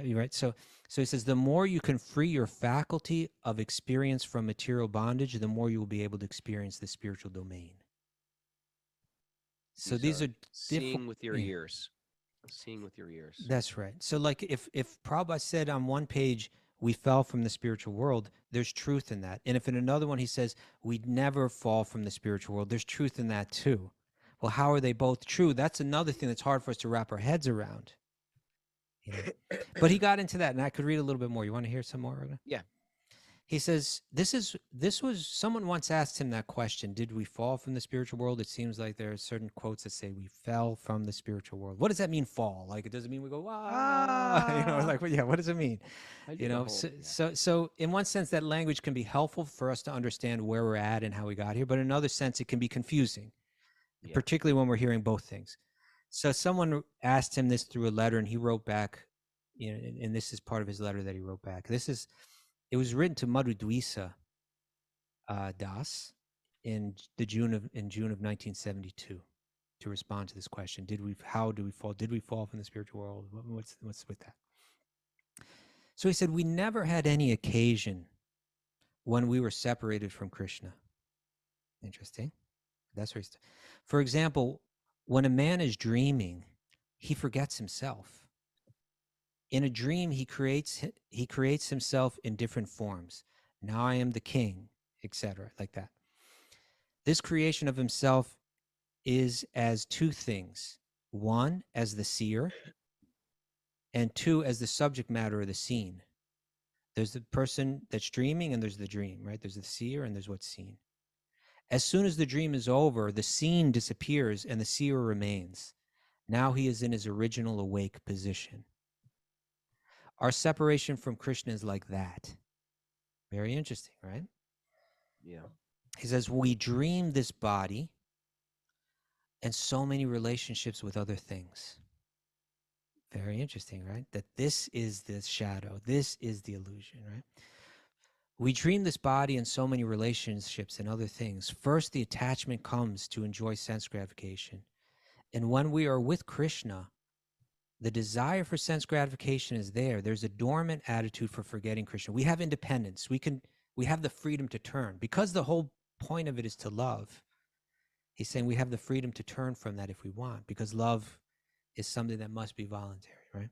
you're right. So he says, the more you can free your faculty of experience from material bondage, the more you will be able to experience the spiritual domain. So these are seeing with your ears. Seeing with your ears. That's right. So like if Prabhupada said on one page, we fell from the spiritual world, there's truth in that. And if in another one he says we'd never fall from the spiritual world, there's truth in that too. Well, how are they both true? That's another thing that's hard for us to wrap our heads around. You know? But he got into that, and I could read a little bit more. You want to hear some more, Rhoda? Yeah. He says, this was, someone once asked him that question, did we fall from the spiritual world? It seems like there are certain quotes that say we fell from the spiritual world. What does that mean, fall? Like, it doesn't mean we go, you know, like, well, yeah, what does it mean? You know, so in one sense, that language can be helpful for us to understand where we're at and how we got here. But in another sense, it can be confusing, particularly when we're hearing both things. So someone asked him this through a letter, and he wrote back, you know, and this is part of his letter that he wrote back. It was written to Madhu Dwisa Das in June of 1972 to respond to this question. How do we fall? Did we fall from the spiritual world? What's with that? So he said, we never had any occasion when we were separated from Krishna. Interesting. That's where for example, when a man is dreaming, he forgets himself. In a dream, he creates himself in different forms. Now I am the king, etc., like that. This creation of himself is as two things. One, as the seer, and two, as the subject matter of the scene. There's the person that's dreaming, and there's the dream, right? There's the seer, and there's what's seen. As soon as the dream is over, the scene disappears, and the seer remains. Now he is in his original awake position. Our separation from Krishna is like that. Very interesting, right? Yeah. He says, we dream this body and so many relationships with other things. Very interesting, right? That this is the shadow. This is the illusion, right? We dream this body and so many relationships and other things. First, the attachment comes to enjoy sense gratification. And when we are with Krishna, the desire for sense gratification is there. There's a dormant attitude for forgetting Krishna. We have independence. We have the freedom to turn. Because the whole point of it is to love, he's saying we have the freedom to turn from that if we want, because love is something that must be voluntary, right?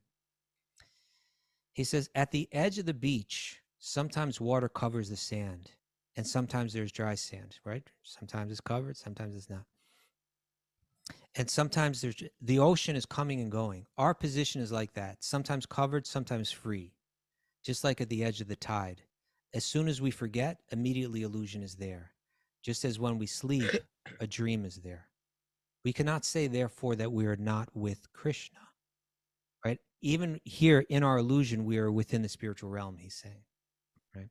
He says, at the edge of the beach, sometimes water covers the sand, and sometimes there's dry sand, right? Sometimes it's covered, sometimes it's not. And sometimes the ocean is coming and going. Our position is like that, sometimes covered, sometimes free, just like at the edge of the tide. As soon as we forget, immediately illusion is there. Just as when we sleep, a dream is there. We cannot say, therefore, that we are not with Krishna, right? Even here in our illusion, we are within the spiritual realm, he's saying, right?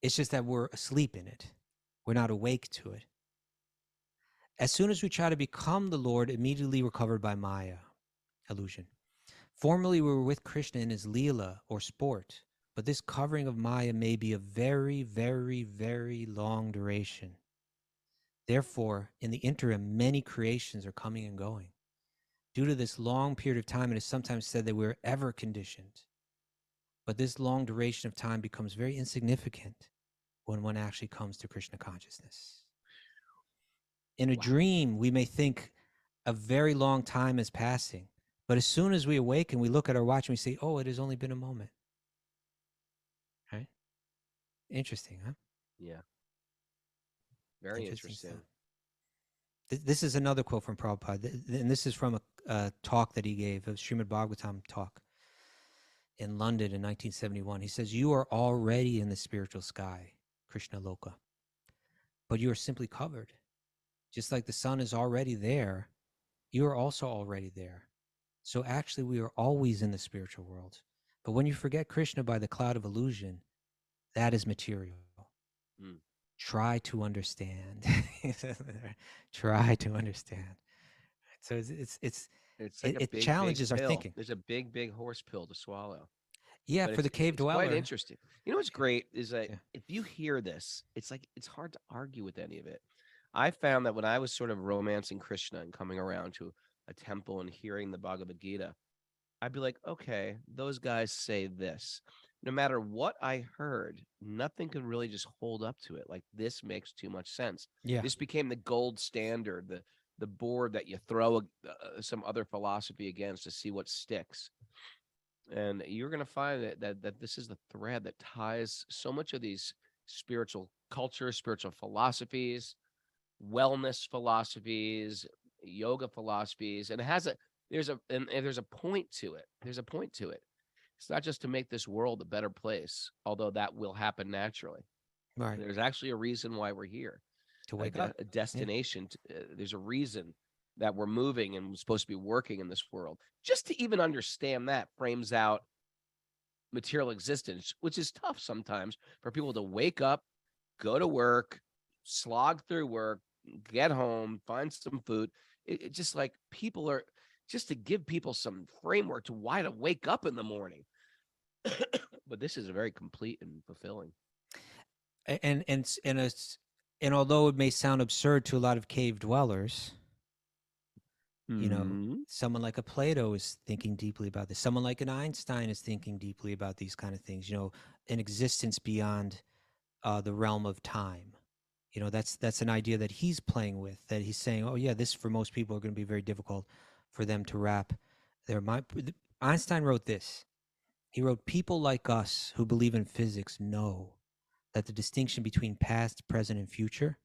It's just that we're asleep in it. We're not awake to it. As soon as we try to become the Lord, immediately we're covered by Maya, illusion. Formerly, we were with Krishna in his Leela or sport, but this covering of Maya may be of very, very, very long duration. Therefore, in the interim, many creations are coming and going. Due to this long period of time, it is sometimes said that we're ever conditioned. But this long duration of time becomes very insignificant when one actually comes to Krishna consciousness. In a dream, we may think a very long time is passing, but as soon as we awaken, we look at our watch and we say, oh, it has only been a moment. Right? Interesting, huh? Yeah. Very interesting. This is another quote from Prabhupada, and this is from a talk that he gave, a Srimad Bhagavatam talk in London in 1971. He says, you are already in the spiritual sky, Krishna Loka, but you are simply covered. Just like the sun is already there, you are also already there. So actually, we are always in the spiritual world. But when you forget Krishna by the cloud of illusion, that is material. Mm. Try to understand. Try to understand. So it challenges our thinking. There's a big horse pill to swallow. Yeah, but for the cave dweller. Quite interesting. You know what's great is that if you hear this, it's like it's hard to argue with any of it. I found that when I was sort of romancing Krishna and coming around to a temple and hearing the Bhagavad Gita, I'd be like, okay, those guys say this. No matter what I heard, nothing could really just hold up to it. Like, this makes too much sense. Yeah. This became the gold standard, the board that you throw some other philosophy against to see what sticks. And you're going to find that this is the thread that ties so much of these spiritual cultures, spiritual philosophies, wellness philosophies, yoga philosophies, and it has a there's a point to it. There's a point to it. It's not just to make this world a better place, although that will happen naturally. Right. There's actually a reason why we're here, To wake up. a destination. There's a reason that we're moving and we're supposed to be working in this world. Just to even understand that frames out material existence, which is tough sometimes for people to wake up, go to work, slog through work, get home, find some food. It just like people are just to give people some framework to why to wake up in the morning. But this is very complete and fulfilling. And although it may sound absurd to a lot of cave dwellers, you know, someone like a Plato is thinking deeply about this. Someone like an Einstein is thinking deeply about these kind of things. You know, an existence beyond the realm of time. You know, that's an idea that he's playing with. That he's saying, oh yeah, this for most people are going to be very difficult for them to wrap their mind. Einstein wrote this. He wrote, "People like us who believe in physics know that the distinction between past, present, and future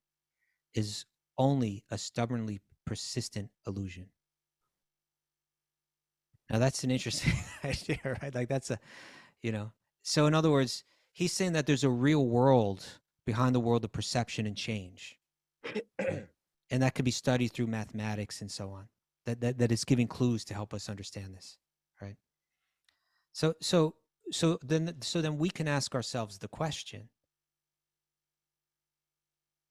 is only a stubbornly persistent illusion." Now that's an interesting idea, right? Like that's a, you know, so in other words, he's saying that there's a real world behind the world of perception and change. Right? And that could be studied through mathematics and so on. That is giving clues to help us understand this, right? So then we can ask ourselves the question,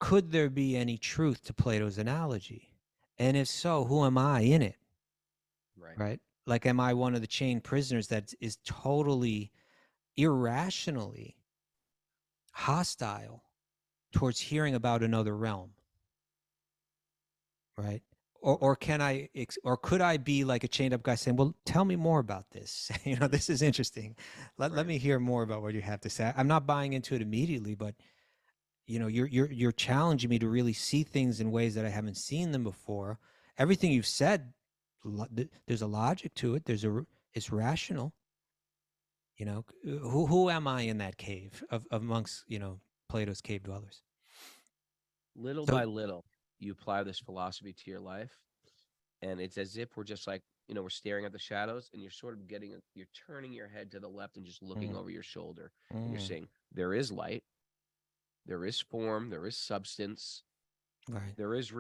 could there be any truth to Plato's analogy? And if so, who am I in it? Right? Like, am I one of the chained prisoners that is totally irrationally hostile towards hearing about another realm? Right? Or could I be like a chained up guy saying, well, tell me more about this. You know, this is interesting. Let me hear more about what you have to say. I'm not buying into it immediately, but you know, you're challenging me to really see things in ways that I haven't seen them before. Everything you've said, there's a logic to it. It's rational. You know, who am I in that cave amongst, you know, Plato's cave dwellers? Little by little, you apply this philosophy to your life, and it's as if we're just like, you know, we're staring at the shadows, and you're sort of you're turning your head to the left and just looking over your shoulder. And you're saying, there is light, there is form, there is substance, right? There is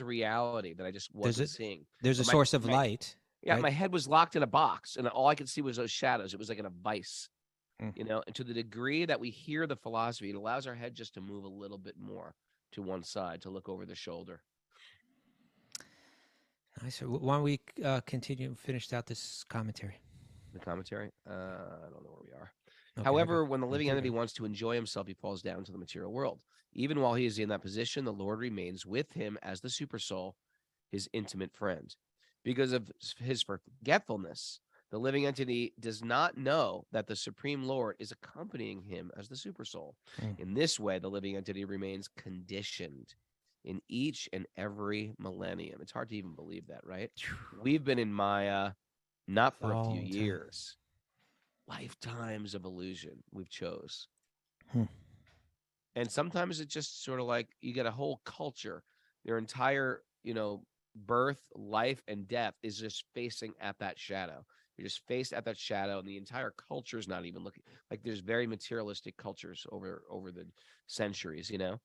a reality that I just wasn't seeing. There's a source of light. Yeah, right? my head was locked in a box, and all I could see was those shadows. It was like in a vice, you know. And to the degree that we hear the philosophy, it allows our head just to move a little bit more to one side, to look over the shoulder. Nice. Why don't we continue and finish out this commentary? The commentary? I don't know where we are. Okay, However, when the living entity wants to enjoy himself, he falls down to the material world. Even while he is in that position, the Lord remains with him as the supersoul, his intimate friend. Because of his forgetfulness, the living entity does not know that the Supreme Lord is accompanying him as the supersoul. In this way, the living entity remains conditioned in each and every millennium. It's hard to even believe that, right? We've been in Maya not for a few years. Lifetimes of illusion we've chose. And sometimes it's just sort of like you get a whole culture, their entire, you know, birth, life, and death is just facing at that shadow. You're just faced at that shadow, and the entire culture is not even looking. Like, there's very materialistic cultures over the centuries, you know.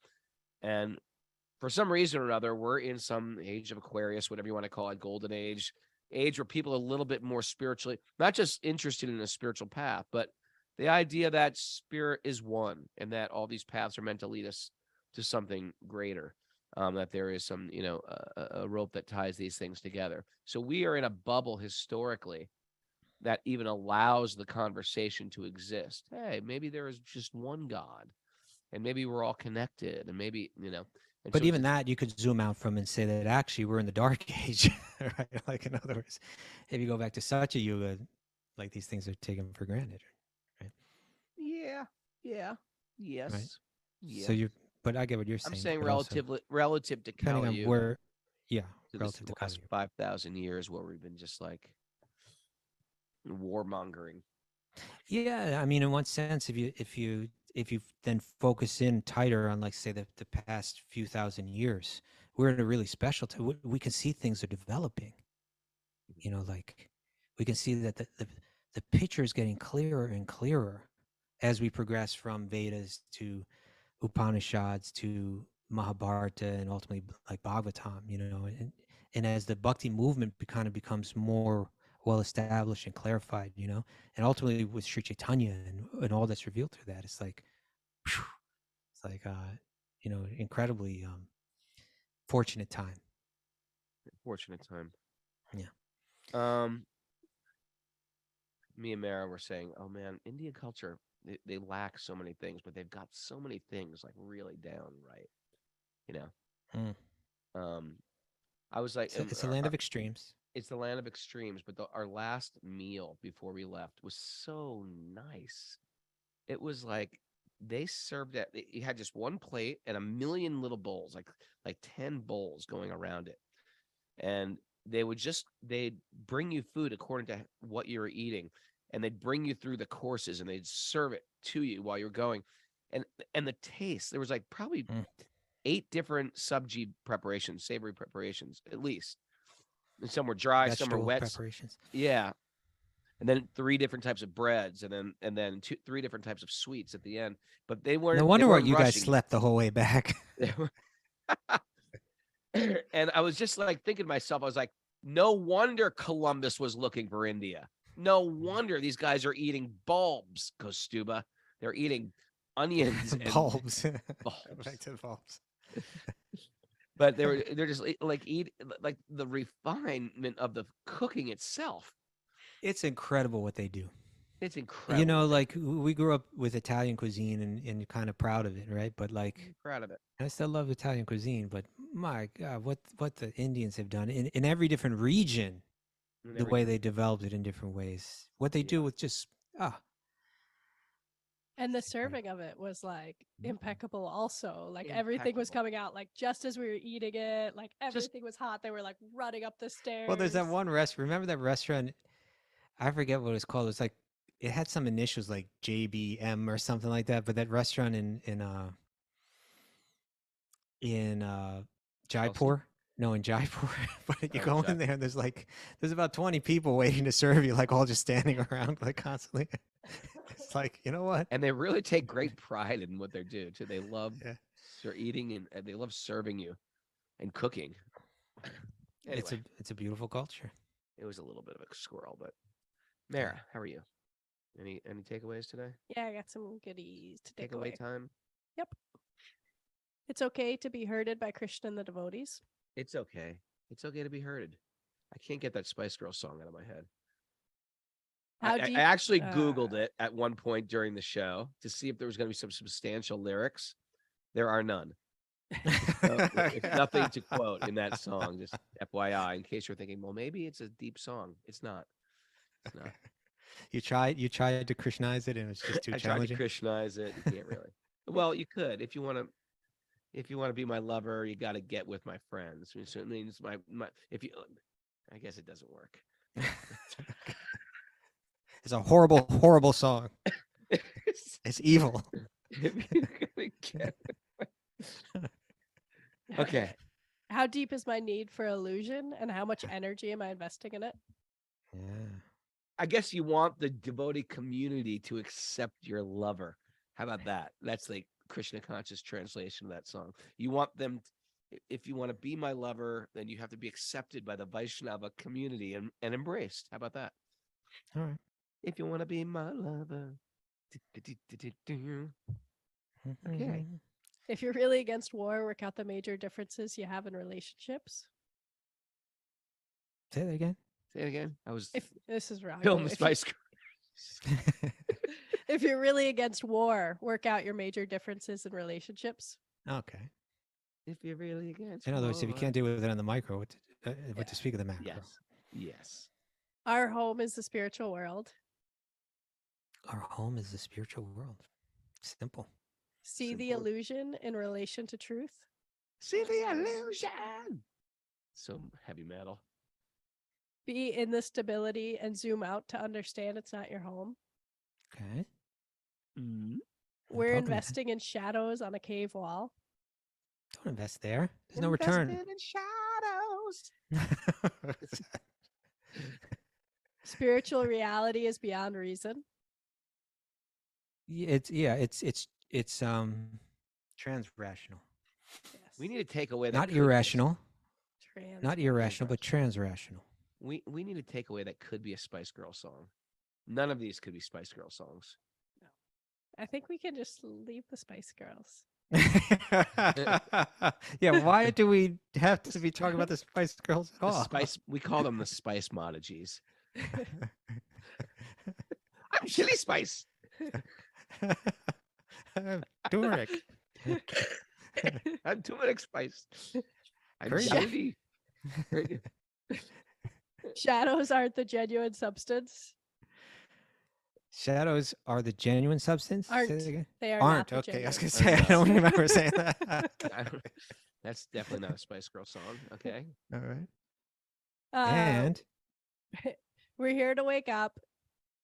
And for some reason or another, we're in some age of Aquarius, whatever you want to call it, golden age where people are a little bit more spiritually, not just interested in a spiritual path, but the idea that spirit is one and that all these paths are meant to lead us to something greater. That there is some, you know, a rope that ties these things together. So we are in a bubble historically that even allows the conversation to exist. Hey, maybe there is just one God, and maybe we're all connected, and maybe, you know. And but so even that you could zoom out from and say that actually we're in the dark age, right? Like, in other words, if you go back to Satya Yuga, like, these things are taken for granted, right? Yes. Right? So but I get what you're saying. I'm saying relative to depending Kali on where, relative to Kali last 5,000 years where we've been just like, warmongering. Yeah, I mean, in one sense, if you then focus in tighter on, like, say, the past few thousand years, we're in a really special time. We can see things are developing. Like, we can see that the picture is getting clearer and clearer as we progress from Vedas to Upanishads to Mahabharata and ultimately like Bhagavatam, and as the Bhakti movement kind of becomes more well established and clarified, and ultimately with Sri Chaitanya and all that's revealed through that, it's like, phew, it's like, incredibly fortunate time. Fortunate time. Yeah. Me and Mara were saying, oh man, Indian culture, they lack so many things, but they've got so many things like really down right. Mm. I was like, It's a land of extremes. it's the land of extremes, but our last meal before we left was so nice. It was like they served it. You had just one plate and a million little bowls, like 10 bowls going around it. And they'd bring you food according to what you were eating, and they'd bring you through the courses and they'd serve it to you while you're going. And the taste, there was like probably 8 different sabji preparations, savory preparations, at least. And some were dry, some were Vegetable wet. preparations. Yeah. And then 3 different types of breads, and then 3 different types of sweets at the end. But they weren't. No wonder why you guys slept the whole way back. And I was just like thinking to myself, I was like, no wonder Columbus was looking for India. No wonder these guys are eating bulbs, Kostuba. They're eating onions and bulbs. bulbs. Back to the bulbs. But they're just like like the refinement of the cooking itself. It's incredible what they do. It's incredible. Like we grew up with Italian cuisine and kind of proud of it, right? But like, I'm proud of it. I still love Italian cuisine, but my God, what the Indians have done in every different region, the way they developed it in different ways, what they do with just And the serving of it was like impeccable also. Like everything was coming out like just as we were eating it, like everything was hot. They were like running up the stairs. Well, there's that one restaurant. Remember that restaurant? I forget what it was called. It's like, it had some initials like JBM or something like that. But that restaurant in Jaipur. No, in Jaipur. But you go in there and there's about 20 people waiting to serve you, like all just standing around like constantly. It's like, you know what? And they really take great pride in what they do too. They love eating and they love serving you and cooking. Anyway, it's a beautiful culture. It was a little bit of a squirrel, but Mara, how are you? Any takeaways today? Yeah, I got some goodies to take away. Takeaway time? Yep. It's okay to be herded by Krishna and the devotees. It's okay. It's okay to be herded. I can't get that Spice Girls song out of my head. I actually Googled it at one point during the show to see if there was going to be some substantial lyrics. There are none. So it's nothing to quote in that song, just FYI, in case you're thinking, well, maybe it's a deep song. It's not. It's not. You tried to Krishnaize it and it's just too challenging. I tried to Krishnaize it. You can't really. Well, you could if you want to be my lover, you got to get with my friends. So it means my if you. I guess it doesn't work. It's a horrible, horrible song. It's evil. Okay. How deep is my need for illusion, and how much energy am I investing in it? Yeah. I guess you want the devotee community to accept your lover. How about that? That's like Krishna conscious translation of that song. You want them, if you want to be my lover, then you have to be accepted by the Vaishnava community and embraced. How about that? All right. If you want to be my lover. Okay. If you're really against war, work out the major differences you have in relationships. Say that again. Say it again. This is wrong. Film the Spice Girls. If you're really against war, work out your major differences in relationships. Okay. If you're really against in other words, if you can't deal with it on the micro, what to speak of the macro? Yes. Our home is the spiritual world. Our home is the spiritual world. Simple. See the illusion in relation to truth. See the illusion. So heavy metal. Be in the stability and zoom out to understand it's not your home. Okay. We're talking about- investing in shadows on a cave wall. Don't invest there. There's no return. Invested in shadows. Spiritual reality is beyond reason. It's trans-rational. Yes. We need to take away that. Not could be a- irrational. Trans. Not irrational, but trans-rational. We need to take away that could be a Spice Girl song. None of these could be Spice Girl songs. I think we can just leave the Spice Girls. Yeah, why do we have to be talking about the Spice Girls at The all? spice. We call them the Spice Modigies. I'm Chili Spice. Turmeric. I'm turmeric spice. I'm Very chili. Shadows aren't the genuine substance. Shadows are the genuine substance? Say Aren't. that again? They are Aren't. not the Okay, I was genuine. gonna say I don't remember saying that. I don't- That's definitely not a Spice Girl song. Okay. All right. Uh, And we're here to wake up.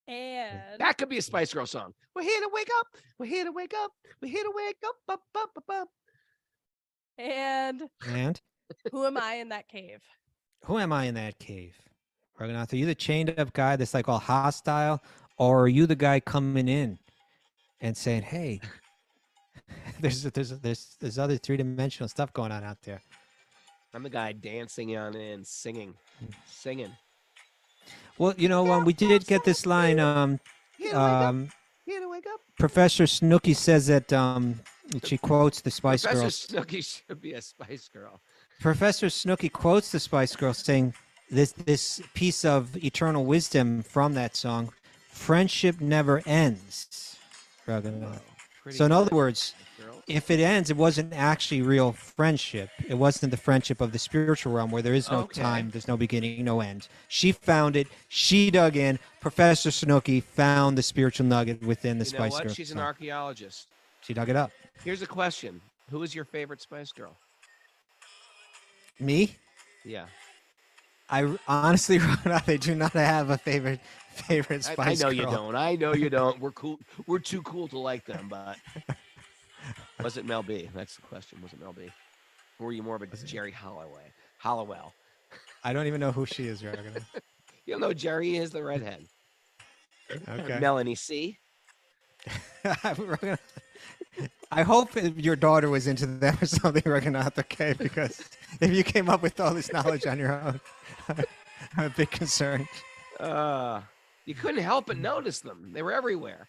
And That could be a Spice Girl song. We're here to wake up. We're here to wake up. We're here to wake up. Up, up, up, up. and who am I in that cave? who am I in that cave? Raghunath, are you the chained up guy that's like all hostile, or are you the guy coming in and saying, "Hey, there's other three-dimensional stuff going on out there"? I'm the guy dancing on in, singing. Well, we did get this line. Here to wake up. Here to wake up. Professor Snooky says that she quotes the Spice Professor Girls. Snooky should be a Spice Girl. Professor Snooky quotes the Spice Girls, saying this piece of eternal wisdom from that song: "Friendship never ends." Raghunath. Pretty So in other good, words, girl. if it ends, it wasn't actually real friendship. It wasn't the friendship of the spiritual realm where there is no Okay. time, there's no beginning, no end. She found it. She dug in. Professor Snooky found the spiritual nugget within the You know Spice what? Girls. She's an song. archaeologist. She dug it up. Here's a question: who is your favorite Spice Girl? Me? Yeah, Honestly, Raghunath, I do not have a favorite I Spice know Girl. you don't. I know you don't. We're cool. We're too cool to like them. But was it Mel B? That's the question. Was it Mel B? Or were you more of a Jerry Hollowell? I don't even know who she is, Raghunath. You'll know Jerry is the redhead. Okay. Melanie C. Raghunath, I hope your daughter was into them or something, Raghunath, okay? Because if you came up with all this knowledge on your own, I'm a bit concerned. You couldn't help but notice them. They were everywhere.